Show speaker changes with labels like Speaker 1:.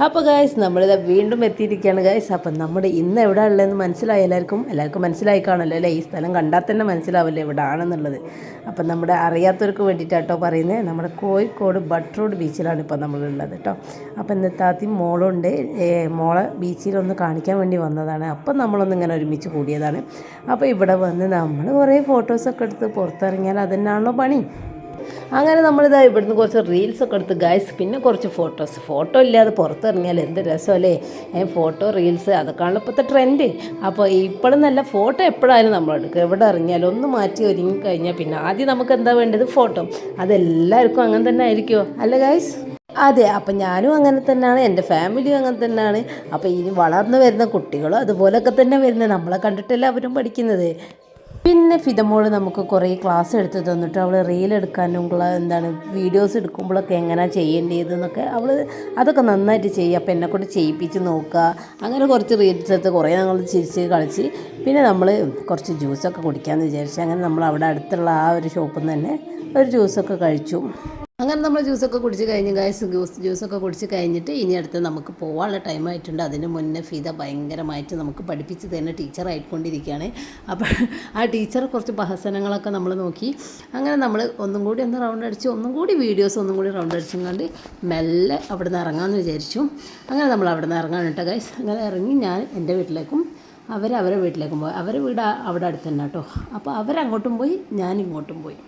Speaker 1: അപ്പോൾ ഗായ്സ് നമ്മളിത് വീണ്ടും എത്തിയിരിക്കുകയാണ് ഗായ്സ്. അപ്പം നമ്മുടെ ഇന്ന് എവിടെ ഉള്ളതെന്ന് മനസ്സിലായി എല്ലാവർക്കും മനസ്സിലായി കാണല്ലോ അല്ലേ? ഈ സ്ഥലം കണ്ടാൽ തന്നെ മനസ്സിലാവില്ലേ എവിടെ ആണെന്നുള്ളത്. അപ്പം നമ്മുടെ അറിയാത്തവർക്ക് വേണ്ടിയിട്ടാട്ടോ പറയുന്നത്. നമ്മുടെ കോഴിക്കോട് ബട്ട് റോഡ് ബീച്ചിലാണ് ഇപ്പോൾ നമ്മളുള്ളത് കേട്ടോ. അപ്പം ഇന്നത്തെ ആദ്യം മോളുണ്ട്, മോളെ ബീച്ചിലൊന്ന് കാണിക്കാൻ വേണ്ടി വന്നതാണ്. അപ്പം നമ്മളൊന്ന് ഇങ്ങനെ ഒരുമിച്ച് കൂടിയതാണ്. അപ്പോൾ ഇവിടെ വന്ന് നമ്മൾ കുറേ ഫോട്ടോസൊക്കെ എടുത്ത് പുറത്തിറങ്ങിയാൽ അതന്നെയാണല്ലോ പണി. അങ്ങനെ നമ്മളിതാ ഇവിടുന്ന് കുറച്ച് റീൽസൊക്കെ എടുത്ത് ഗായ്സ്, പിന്നെ കുറച്ച് ഫോട്ടോ ഇല്ലാതെ പുറത്തിറങ്ങിയാൽ എന്ത് രസമല്ലേ? ഫോട്ടോ റീൽസ് അതൊക്കെയാണല്ലോ ഇപ്പോഴത്തെ ട്രെൻഡ്. അപ്പോൾ ഇപ്പോഴും നല്ല ഫോട്ടോ എപ്പോഴായാലും നമ്മൾ എടുക്കുക. എവിടെ ഇറങ്ങിയാലും ഒന്ന് മാറ്റി ഒരുങ്ങി കഴിഞ്ഞാൽ പിന്നെ ആദ്യം നമുക്ക് എന്താ വേണ്ടത്? ഫോട്ടോ. അതെല്ലാവർക്കും അങ്ങനെ തന്നെ ആയിരിക്കുമോ അല്ല ഗായ്സ്? അതെ, അപ്പം ഞാനും അങ്ങനെ തന്നെയാണ്, എൻ്റെ ഫാമിലിയും അങ്ങനെ തന്നെയാണ്. അപ്പോൾ ഇനി വളർന്നു വരുന്ന കുട്ടികളും അതുപോലൊക്കെ തന്നെ വരുന്നത്. നമ്മളെ കണ്ടിട്ടല്ലേ അവരും പഠിക്കുന്നത്. പിന്നെ ഫിദമോൾ നമുക്ക് കുറേ ക്ലാസ് എടുത്ത് തന്നിട്ട് അവൾ റീൽ എടുക്കാനുള്ള വീഡിയോസ് എടുക്കുമ്പോഴൊക്കെ എങ്ങനെയാണ് ചെയ്യേണ്ടതെന്നൊക്കെ അവൾ അതൊക്കെ നന്നായിട്ട് ചെയ്യുക. അപ്പോൾ എന്നെക്കൊണ്ട് ചെയ്യിപ്പിച്ച് നോക്കുക. അങ്ങനെ കുറച്ച് റീൽസ് എടുത്ത് കുറേ ഞങ്ങൾ ചിരിച്ച് കളിച്ച് പിന്നെ നമ്മൾ കുറച്ച് ജ്യൂസൊക്കെ കുടിക്കാമെന്ന് വിചാരിച്ചു. അങ്ങനെ നമ്മൾ അവിടെ അടുത്തുള്ള ആ ഒരു ഷോപ്പിൽ നിന്ന് തന്നെ ഒരു ജ്യൂസൊക്കെ കഴിച്ചു. അങ്ങനെ നമ്മൾ ജ്യൂസൊക്കെ കുടിച്ച് കഴിഞ്ഞ് ഗായ്സ്, ജ്യൂസൊക്കെ കുടിച്ച് കഴിഞ്ഞിട്ട് ഇനി അടുത്ത് നമുക്ക് പോകാനുള്ള ടൈമായിട്ടുണ്ട്. അതിന് മുന്നേ ഫിദ ഭയങ്കരമായിട്ട് നമുക്ക് പഠിപ്പിച്ച് തന്നെ ടീച്ചറായിക്കൊണ്ടിരിക്കുകയാണ്. അപ്പോൾ ആ ടീച്ചർ കുറച്ച് പ്രഹസനങ്ങളൊക്കെ നമ്മൾ നോക്കി. അങ്ങനെ നമ്മൾ ഒന്നും കൂടി റൗണ്ട് അടിച്ച് ഒന്നും കൂടി റൗണ്ട് അടിച്ചും കണ്ട് മെല്ലെ അവിടെ നിന്ന് ഇറങ്ങാമെന്ന് വിചാരിച്ചു. അങ്ങനെ നമ്മൾ അവിടെ നിന്ന് ഇറങ്ങാൻ കേട്ടോ ഗായ്സ്. അങ്ങനെ ഇറങ്ങി ഞാൻ എൻ്റെ വീട്ടിലേക്കും അവരെ വീട്ടിലേക്കും പോയി. അവരെ വീട് അവിടെ അടുത്ത് തന്നെ കേട്ടോ. അപ്പോൾ അവരങ്ങോട്ടും പോയി, ഞാൻ ഇങ്ങോട്ടും പോയി.